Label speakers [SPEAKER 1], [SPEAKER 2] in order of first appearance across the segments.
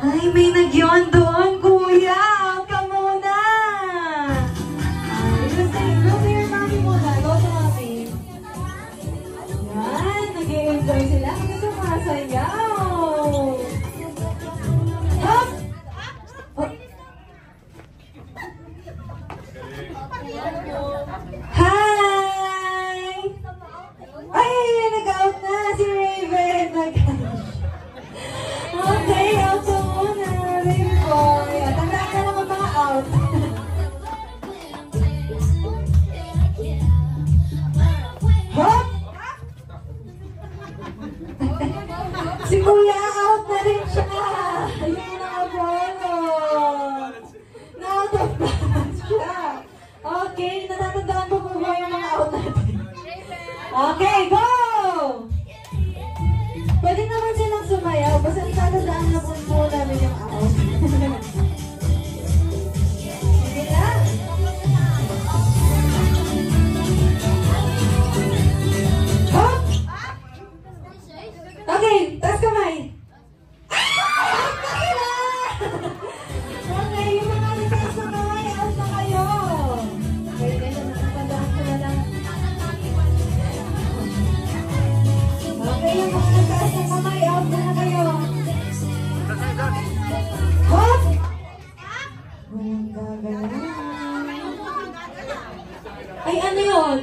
[SPEAKER 1] Ay, may nagyon doon, kuya. Out ka muna. Ay, go to your mommy muna. Go to mommy. Yan, nag-i-enjoy sila. Kasi sumasayaw. Hop! Oh. Hi! Ay, nag-out na si Raven. Okay, out ka muna, baby boy. Tandaan ka naman mga out. Hop! Si kuya out na rin siya. Ayun na abono. Na-out of balance siya. Okay, natatandaan po po ba yung mga out natin? Okay, go! Pwede naman silang sumayaw. Basta itatandaan na po namin yung out. Sige lang. Hop! Okay, taas kamay. Out na sila! Okay, yung mga taas na kamay, out na kayo. Okay, guys, natatandaan ko na lang. Okay, yung mga taas na kamay, out na kayo. Hop! Walang gagalaw. Ay, ano yun?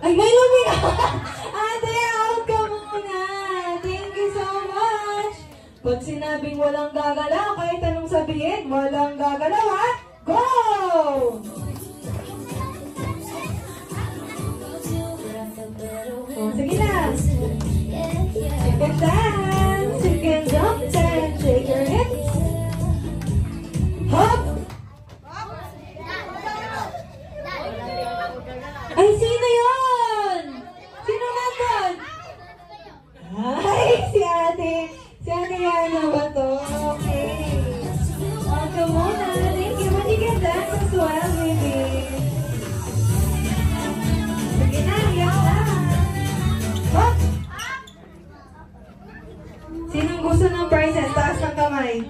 [SPEAKER 1] Ay, may lumina! Ate, out ka muna! Thank you so much! Pag sinabing walang gagalaw, kahit anong sabihin, walang gagalaw, ha? Go! Oh, sige na! You can dance, you can jump and shake your hips. Hop! Ay, sino yun? Sino nandun? Ay, si ate. Si ate Yana ba to? Okay. Okay muna. Thank you. But you can dance as well, baby. Sige na, yan na. Hop! Sinong gusto ng prizes? Taas ng kamay.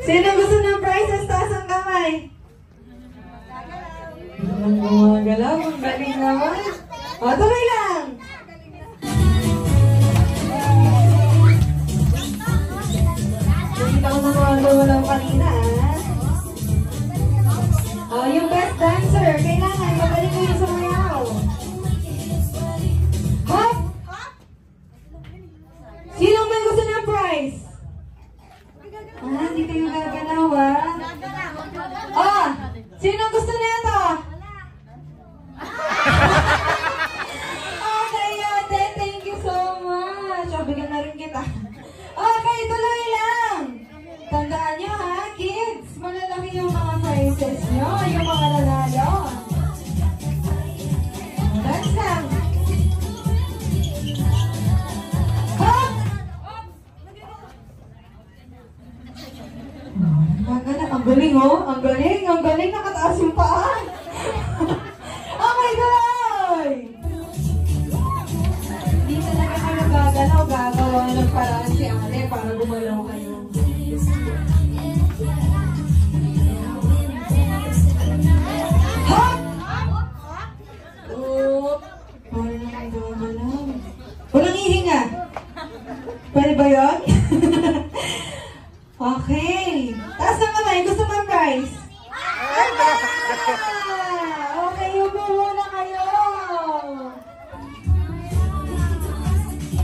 [SPEAKER 1] Sinong gusto ng prizes? Taas ng kamay. Ang gumagalaw, ang galing naman. O, tuloy lang. Hindi ako nagawalaw kanina, ha? O, yung best dancer, kailangan magaling ko yung sumayaw. Hop! Sinong may gusto ng prize? Ah, hindi kayo gagalaw, ha? Oh, sinong gusto na ito? Okay, ate. Thank you so much. O, bigyan na rin kita. Okay, tuloy lang. Tandaan nyo, ha, kids. Malalaki yung mga prizes nyo. Yung mga nanalo. Dance lang. Hop! Ang galing, oh. Ang galing. Ang galing. Nakataas yung paa. Okay, tuloy! Hindi talaga kayo gagalaw. Gagawa ng paraan si ate para gumalaw kayo. Hop! Oop! Parang gagalaw. Walang hihinga. Pwede ba yun? Okay. Taas na kamay. Gusto mo ang prize? Okay, upo muna kayo.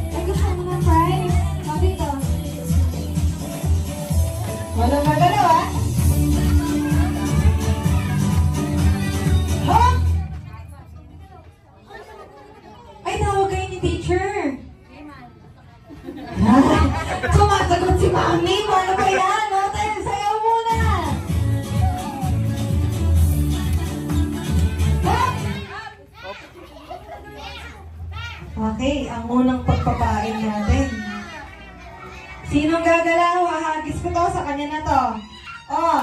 [SPEAKER 1] Ay, gusto mo ng prize? O, dito. Walang magalaw, ha? Hop! Ay, tawag kayo ni teacher. Sumasagot si mami. Paano ba yan? O, tayo, sayaw muna. Hop! Okay, ang unang pagpapain natin. Sinong gagalaw? Hahagis ko to sa kanya na to. Oh.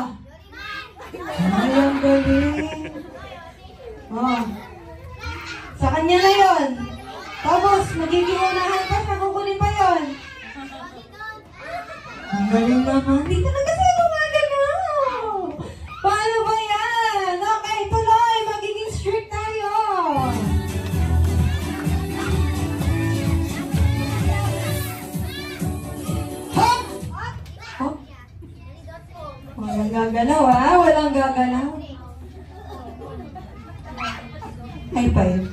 [SPEAKER 1] Ay, ang galing. Oh. Sa kanya na yon. Tapos, magiging unahan pa siya. Kukunin pa yun. Ang galing naman. Hindi talaga sa'yo gumagalaw. Paano ba yan? Okay, tuloy. Magiging strict tayo. Hop! Hop! Walang gagalaw, ha? Walang gagalaw. High five.